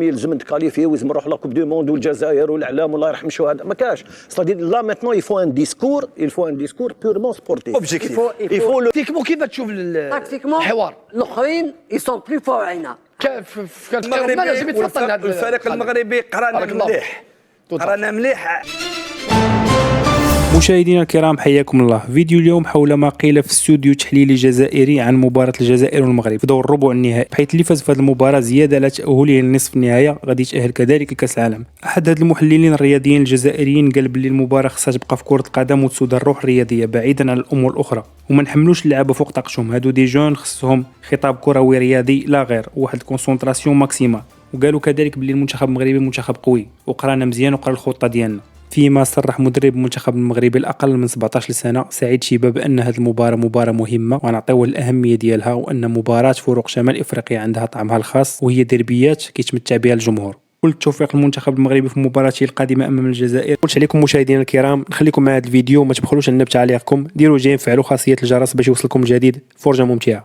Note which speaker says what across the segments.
Speaker 1: اليوم يلزم نتكاليفي ويلزم نروح لا كوب دو موند والجزائر والاعلام والله يرحم الشهداء ما كاش سادير لا ميتنون يفو ان ديسكور بيورمون سبورتيف
Speaker 2: اوبجيكتيف
Speaker 3: يفو
Speaker 2: تكتيكمون كيف تشوف الحوار
Speaker 3: الاخرين يسون بلو فور علينا
Speaker 2: الفريق المغربي قرانا مليح.
Speaker 4: مشاهدينا الكرام حياكم الله. فيديو اليوم حول ما قيل في استوديو تحليلي جزائري عن مباراة الجزائر والمغرب في دور الربع النهائي، بحيث اللي فاز في هذه المباراة زيادة على تأهله لنصف النهائي غادي يتأهل كذلك لكأس العالم. أحد هاد المحللين الرياضيين الجزائريين قال بلي المباراة خصها تبقى في كرة القدم وتسود الروح الرياضية بعيدا عن الأمور الأخرى، وما نحملوش اللعابة فوق طاقتهم. هادو دي جون خصهم خطاب كروي رياضي لا غير، واحد الكونسونطراسيون ماكسيمال. وقالوا كذلك بلي المنتخب المغربي منتخب قوي وقرانا مزيان وقرا الخطة ديالنا. فيما صرح مدرب المنتخب المغربي الأقل من 17 سنة سعيد شيبة بأن هذه المباراة مباراة مهمة ونعطيوها الأهمية ديالها، وأن مباراة فروق شمال إفريقيا عندها طعمها الخاص وهي دربيات كيتمتع بها الجمهور. كل التوفيق للمنتخب المغربي في مباراته القادمة أمام الجزائر. قلت عليكم مشاهدينا الكرام نخليكم مع هذا الفيديو، ما تبخلوش عنا بتعليقكم، ديروا جيم، فعلوا خاصية الجرس باش يوصلكم جديد. فرجة ممتعة.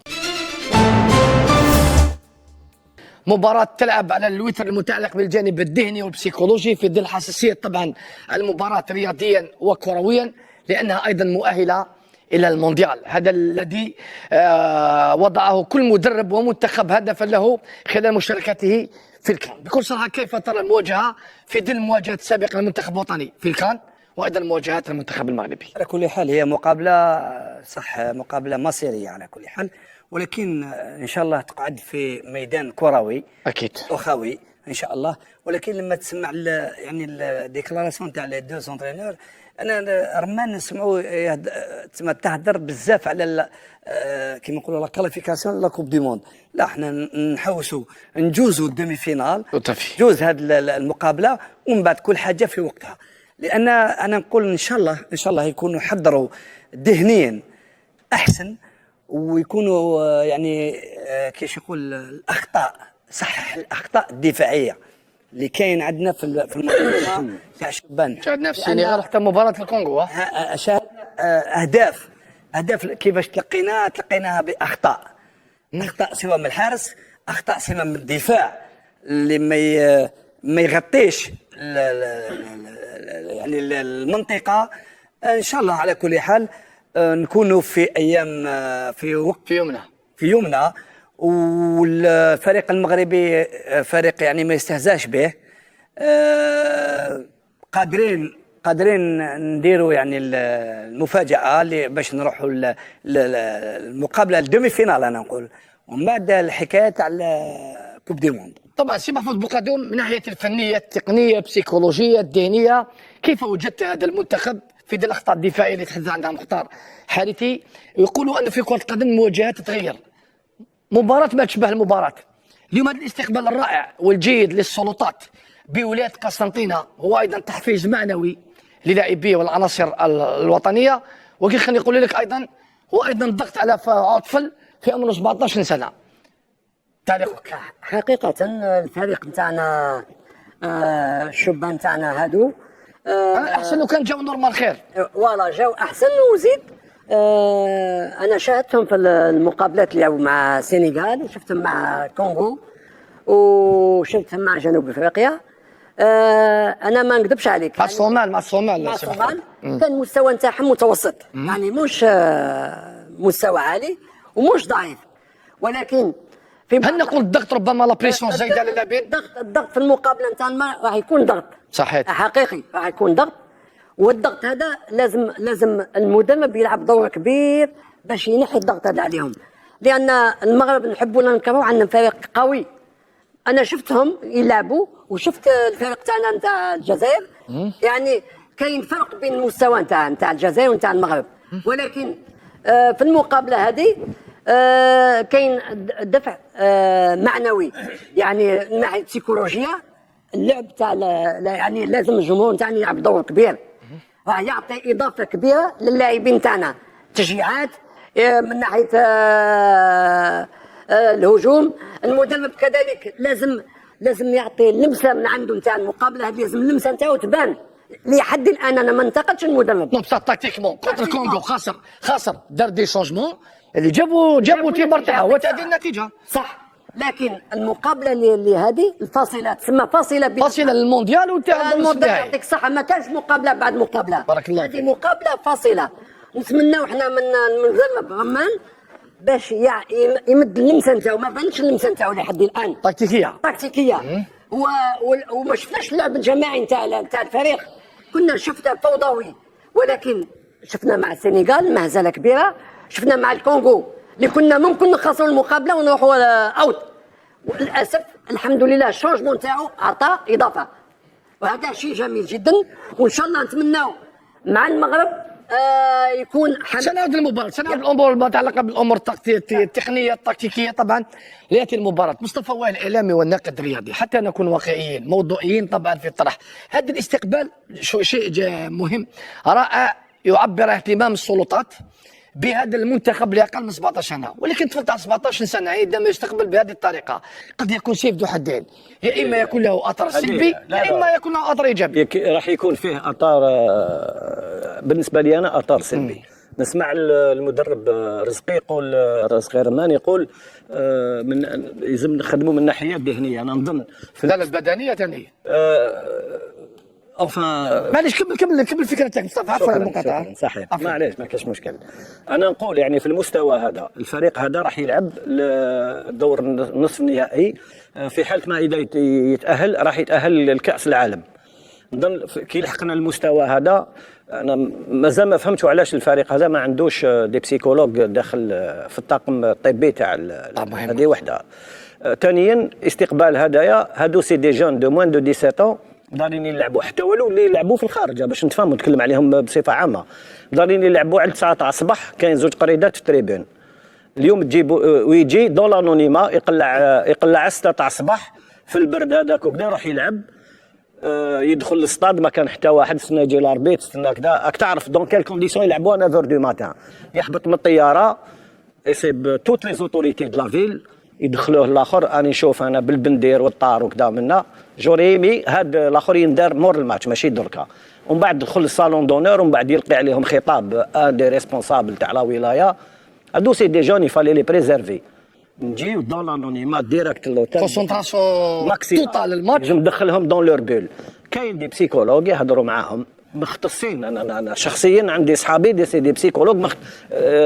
Speaker 2: مباراة تلعب على الوتر المتعلق بالجانب الذهني والبسيكولوجي في ظل حساسية طبعا المباراة رياضيا وكرويا، لأنها أيضا مؤهلة إلى المونديال. هذا الذي وضعه كل مدرب ومنتخب هدفا له خلال مشاركته في الكان. بكل صراحة كيف ترى المواجهة في ظل المواجهات السابقة للمنتخب الوطني في الكان وأيضا مواجهات المنتخب المغربي؟
Speaker 5: على كل حال هي مقابلة صح، مقابلة مصيرية على كل حال، ولكن ان شاء الله تقعد في ميدان كروي
Speaker 2: اكيد
Speaker 5: اخوي ان شاء الله. ولكن لما تسمع يعني الديكلاراسيون تاع لي دو سونترينور، انا رمان نسمعوا تسمى تهدر بزاف على كيما نقولوا لا كاليفيكاسيون لا كوب دي موند. لا احنا نحوسوا نجوزوا الدومي فينال، جوز هذه المقابله، ومن بعد كل حاجه في وقتها. لان انا نقول ان شاء الله يكونوا حضروا ذهنيا احسن، ويكونوا يعني كيش يقول الاخطاء، صحح الاخطاء الدفاعيه اللي كاين عندنا في المنظومه تاع شبان.
Speaker 2: شاهد نفسي يعني حتى مباراه الكونغو
Speaker 5: شاهد اهداف كيفاش تلقيناها باخطاء، اخطاء سواء من الحارس، اخطاء سواء من الدفاع اللي ما يغطيش يعني المنطقه. ان شاء الله على كل حال نكونوا في ايام في يومنا والفريق المغربي فريق يعني ما يستهزاش به، قادرين نديروا يعني المفاجاه اللي باش نروحوا المقابله الدومي فينال انا نقول، ومن بعد الحكايه تاع كوب دي موند.
Speaker 2: طبعا سي محمود بوقادوم من ناحيه الفنيه التقنيه البسيكولوجيه الذهنيه، كيف وجدت هذا المنتخب في ظل الاخطاء الدفاعيه اللي تحدث عنها مختار حارثي؟ يقولوا ان في كره القدم المواجهات تتغير، مباراه ما تشبه المباراه. اليوم هذا الاستقبال الرائع والجيد للسلطات بولايه قسنطينه هو ايضا تحفيز معنوي للاعبيه والعناصر الوطنيه، وكي خليني نقول لك ايضا هو ايضا ضغط على طفل في عمره 17 سنه. تعليقك؟
Speaker 3: حقيقه الفريق نتاعنا الشبان نتاعنا هادو
Speaker 2: احسن لو كان جاو نورمال خير،
Speaker 3: فوالا جاو احسن. وزيد انا شاهدتهم في المقابلات اللي لعبوا مع السنغال، وشفتهم مع كونغو، وشفتهم مع جنوب افريقيا. انا ما نكذبش عليك،
Speaker 2: مع الصومال
Speaker 3: كان المستوى نتاعهم متوسط، يعني مش مستوى عالي ومش ضعيف، ولكن
Speaker 2: هل نقول الضغط ربما لا بريسيون زايده على اللاعبين؟
Speaker 3: الضغط في المقابله نتاعنا راح يكون ضغط
Speaker 2: صحيح
Speaker 3: حقيقي، راح يكون ضغط، والضغط هذا لازم المدرب يلعب دور كبير باش ينحي الضغط هذا عليهم، لان المغرب نحبوا نكرهوا عندنا فريق قوي. انا شفتهم يلعبوا وشفت الفريق تاعنا نتاع الجزائر، يعني كاين فرق بين المستوى نتاع الجزائر ونتاع المغرب، ولكن في المقابله هذه كاين دفع معنوي، يعني من ناحيه السيكولوجيه اللعب تاع يعني لازم الجمهور نتاعنا يلعب دور كبير، راح يعطي اضافه كبيره للاعبين تاعنا، تشجيعات من ناحيه الهجوم. المدرب كذلك لازم يعطي لمسه من عنده نتاع المقابله هذه، لازم اللمسه نتاعو تبان. لحد الان انا ما انتقدش المدرب،
Speaker 2: نو بصح تاكتيكمون كونتر الكونغو خاسر دار دي شونجمون اللي جابوا تيبر تاعو وتأدي النتيجه.
Speaker 3: صح، لكن المقابله اللي هذه الفاصله تسمى فاصله بين
Speaker 2: فاصله للمونديال وتاع
Speaker 3: المونديال. يعطيك الصحه، ما كانش مقابله بعد مقابله.
Speaker 2: بارك الله
Speaker 3: هذه
Speaker 2: فيك.
Speaker 3: مقابله فاصله. نتمناو حنا من زلمه غمان باش يمد اللمسه نتاعو، ما بانش اللمسه نتاعو لحد الان تكتيكيه وما شفناش اللعب الجماعي نتاع الفريق. كنا شفنا فوضوي، ولكن شفنا مع السنغال مهزله كبيره، شفنا مع الكونغو اللي كنا ممكن نخسروا المقابله ونروحوا اوت، وللاسف الحمد لله الشونجمون تاعو عطى اضافه، وهذا شيء جميل جدا. وان شاء الله نتمناو مع المغرب يكون
Speaker 2: سنعود للمباراة، سنعود الأمور المتعلقة بالأمور التقنية التكتيكية. طبعا ليأتي المباراة. مصطفى وائل الإعلامي والناقد الرياضي، حتى نكون واقعيين موضوعيين طبعا في الطرح. هذا الاستقبال شيء مهم رائع، يعبر اهتمام السلطات بهذا المنتخب لأقل من 17 سنة، ولكن طفل تاع 17 سنة عندما يستقبل بهذه الطريقة قد يكون سيف ذو حدين، يا إما يكون له أثر سلبي يا إما يكون له أثر إيجابي.
Speaker 1: راح يكون فيه اثار بالنسبه لي انا اثار سلبي. نسمع المدرب رزقي رمان يقول لازم نخدموا من الناحيه الذهنيه. انا نظن
Speaker 2: لا البدنية ثانية.
Speaker 1: enfin
Speaker 2: معليش كمل فكرتك مصطفى، عفوا على المقاطعة.
Speaker 1: صحيح معليش ما كاش مشكل. انا نقول يعني في المستوى هذا الفريق هذا راح يلعب الدور النصف النهائي، في حاله ما اذا يتاهل راح يتاهل لكاس العالم. نظن كي لحقنا المستوى هذا انا مازال ما فهمتش علاش الفريق هذا ما عندوش دي بسيكولوج داخل في الطاقم الطبي تاع هذه وحده. ثانيا استقبال هدايا، هادو سي دي جون دو موان دو 17 دارين يلعبوا، حتى ولو اللي يلعبوا في الخارج باش نتفاهموا نتكلم عليهم بصفه عامه، دارين يلعبوا على 9 تاع الصباح، كاين زوج قريدات في التريبون. اليوم تجيبوا ويجي دون لانونيما يقلع على 6 تاع الصباح في البرد هذاك وكذا يروح يلعب، يدخل للستاد ما كان حتى واحد، استنى يجي الاربيت استنى كذا، راك تعرف دون كيل كونديسيون يلعبوا 9 دو ماتان، يهبط من الطياره يسيب توت لي زوتوريتي دو لا فيل يدخلوه الاخر. راني نشوف انا بالبندير والطار وكذا منا جوريمي هاد الاخر يندار مور الماتش ماشي دركا، ومن بعد دخل للصالون دونور ومن بعد يلقي عليهم خطاب ان دي ريسبونسابل تاع لا ولايه. هادو سي دي جون يفالي لي بريزيرفي. نجيو دون لانونيمات ديريكت لوتيل
Speaker 2: كونسونطراسيون توتال الماتش،
Speaker 1: لازم ندخلهم دون لور بول. كاين دي بسيكولوج يهضروا معاهم مختصين، انا شخصيا عندي صحابي دي بسيكولوج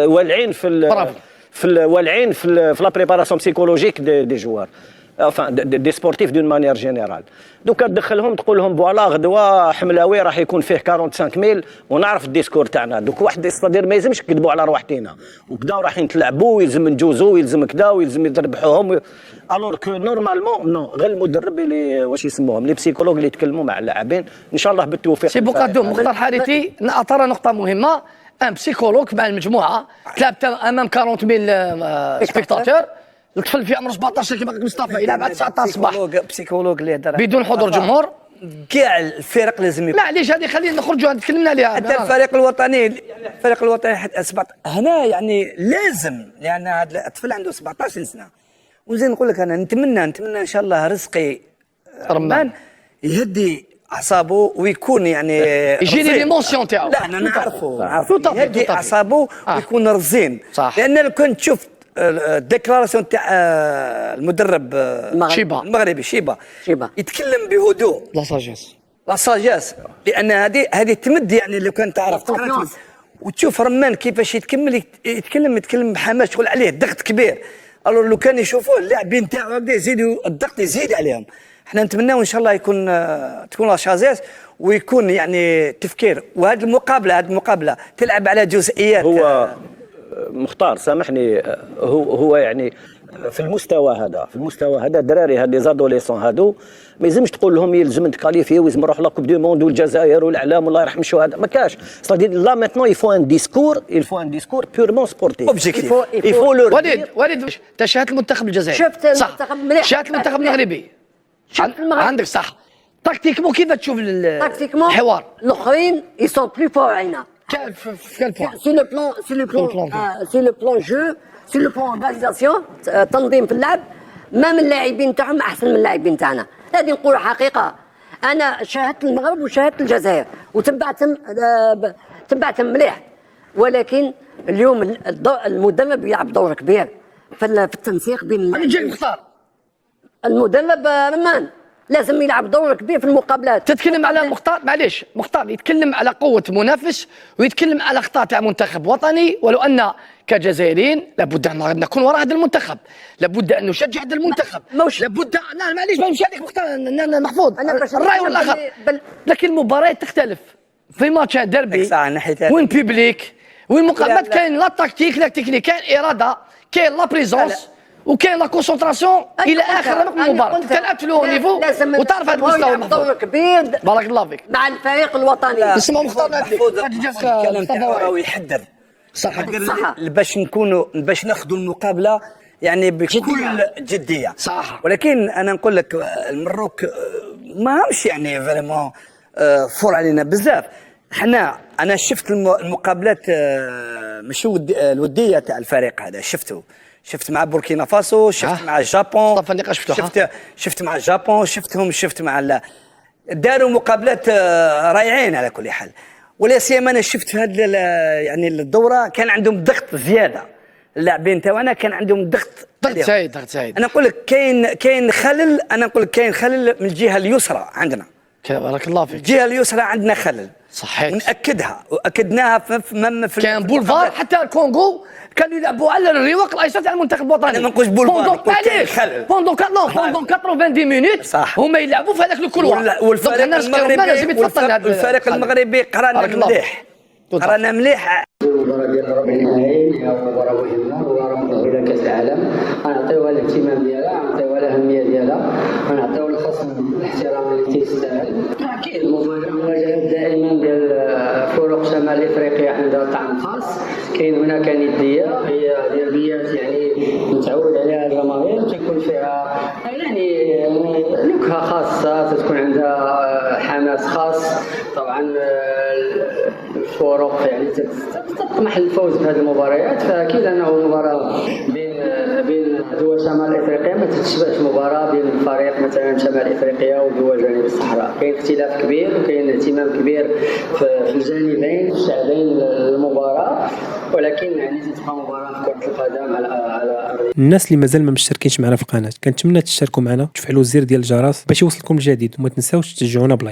Speaker 1: والعين والعين في لا بريباراسيون بسيكولوجيك دي جوار، enfin دي سبورتيف دون مانيير جينيرال. دوكا تدخلهم تقول لهم فوالا غدوه حملاوي راح يكون فيه 45000 ونعرف الديسكور تاعنا. دوك واحد يستدير ما يلزمش نكذبوا على رواحتنا وكذا رايحين تلعبوا ويلزم نجوزوا ويلزم كذا ويلزم يربحوهم، الور كو نورمالمون نو غير المدرب اللي واش يسموهم لي بسيكولوج اللي يتكلموا مع اللاعبين. ان شاء الله بالتوفيق.
Speaker 2: سي بوكادو مختار حارثي اثار نقطه مهمه، ان بسيكولوج مع المجموعه تلعب امام 40000 سبيكتاتور، الطفل في عمر 17 كما قال مصطفى يلعب على 9 تاع الصباح
Speaker 5: بسيكولوج اللي هضر
Speaker 2: بدون حضور جمهور.
Speaker 5: كاع الفرق لازم يكون.
Speaker 2: معليش هذه خلينا نخرجوا تكلمنا عليها.
Speaker 5: حتى الفريق الوطني حتى هنا يعني لازم، لان هذا الطفل عنده 17 سنه. وزين نقول لك انا نتمنى ان شاء الله رزقي رمان يهدي اعصابه ويكون يعني
Speaker 2: يجي لي ليمونسيون تاعو.
Speaker 5: لا انا نعرفه يهدي اعصابه ويكون رزين،
Speaker 2: صح.
Speaker 5: لان لو كنت شفت الديكلاراسيون تاع المدرب المغربي شيبا يتكلم بهدوء، لا ساجيس لان هذه تمد، يعني لو كان تعرف وتشوف رمان كيفاش يتكلم بحماس، تقول عليه ضغط كبير. الو لو كان يشوفوه اللاعبين تاعو هكذا يزيدوا الضغط يزيد عليهم. احنا نتمناو ان شاء الله تكون لا شازيس ويكون يعني تفكير. وهذه المقابله تلعب على جزئيات.
Speaker 1: هو مختار سامحني، هو يعني في المستوى هذا الدراري هاد لي زادوليسون هادو ما يلزمش تقول لهم يلزم تكاليفي ويلزم نروح لا كوب دو موند والجزائر والاعلام والله يرحم الشهداء، ما كاش. سادي لا ميتنون يفو ان ديسكور بيورمون سبورتيف
Speaker 5: اوبجيكتيف.
Speaker 2: وليد انت شاهدت المنتخب الجزائري،
Speaker 3: شفت المنتخب مليح،
Speaker 2: شاهدت المنتخب المغربي، عندك صح. تكتيكمون كيف تشوف الحوار؟
Speaker 3: الاخرين يسون بلو فور علينا.
Speaker 2: سي
Speaker 3: لو بلان جو، سي لو بلان اورغانيزاسيون، تنظيم في اللعب، ما من اللاعبين تاعهم احسن من اللاعبين تاعنا. هذه نقول حقيقه. انا شاهدت المغرب وشاهدت الجزائر وتبعتهم مليح، ولكن اليوم المدرب يلعب دور كبير في التنسيق بين
Speaker 2: انا جاي مختار
Speaker 3: المدرب رمان لازم يلعب دور كبير في المقابلات.
Speaker 2: تتكلم على مختار، معليش مختار يتكلم على قوه منافس ويتكلم على اخطاء تاع منتخب وطني، ولو ان كجزائريين لابد ان نكون وراء هذا المنتخب، لابد ان نشجع هذا المنتخب، لابد لا معليش ما نمشي عليك مختار محفوظ الراي والاخر، لكن المباريات تختلف في ماتش ديربي وين بيبليك وين مقابلات كاين لا تكتيك لا تكنيك، كاين اراده، كاين لا بريزونس وكاين لا كونسونطراسيون الى اخر رقم من المباراه. تلعب في لو نيفو وتعرف هذا المستوى
Speaker 3: دور كبير.
Speaker 2: بارك الله فيك
Speaker 3: مع الفريق الوطني.
Speaker 2: اسمه مختار
Speaker 5: الكلام تاعو يحدر
Speaker 2: صح
Speaker 5: باش ناخذوا المقابله يعني بكل جديه
Speaker 2: صح.
Speaker 5: ولكن انا نقول لك المروك ما همش يعني فريمون فور علينا بزاف. انا شفت المقابلات مش الوديه تاع الفريق هذا، شفت مع بوركينا فاسو، شفت مع الجابون، شفت مع الجابون، شفت مع داروا مقابلات رائعين على كل حال. ولا سيما انا شفت في هذه يعني الدوره كان عندهم ضغط زياده، اللاعبين تاعنا كان عندهم ضغط
Speaker 2: زايد.
Speaker 5: انا نقول لك كاين خلل، كاين خلل من الجهه اليسرى عندنا.
Speaker 2: بارك الله فيك.
Speaker 5: الجهه اليسرى عندنا خلل
Speaker 2: صحيح،
Speaker 5: ونأكدها واكدناها في
Speaker 2: كان بولفار. حتى الكونغو كانوا يلعبوا على الرواق الايسر تاع المنتخب الوطني.
Speaker 5: انا ما نقولش بولفار،
Speaker 2: معليش بوندون 90 مينوت هما يلعبوا في هذاك الكلوار.
Speaker 5: والفريق المغربي قرانا مليح.
Speaker 6: المباراة ديال ربع النهائي هي مباراة مهمة، مباراة مؤهلة لكأس العالم، غنعطيوها الاهتمام ديالها، غنعطيوها الأهمية ديالها، غنعطيو الخصم الاحترام اللي تيستاهل. أكيد المواجهات دائما ديال فرق شمال إفريقيا عندها طعم خاص، كاين هناك ندية هي ديربيات يعني متعود عليها الجماهير، تيكون فيها يعني نكهة خاصة، تكون عندها حماس خاص. طبعا الفرق يعني تطمح للفوز بهذه المباريات، فاكيد انه مباراه بين دول شمال افريقيا ما تتشبهش مباراه بين فريق مثلا شمال افريقيا ودول جنوب الصحراء. كاين اختلاف كبير وكاين اهتمام كبير في الجانبين الشعبين للمباراه، ولكن يعني تتبقى مباراه في كره القدم على
Speaker 4: الناس اللي مازال ما مشتركينش معنا في القناه كنتمنى تشتركوا معنا وتفعلوا الزر ديال الجرس باش يوصلكم الجديد، وما تنساوش تشجعونا بلايك.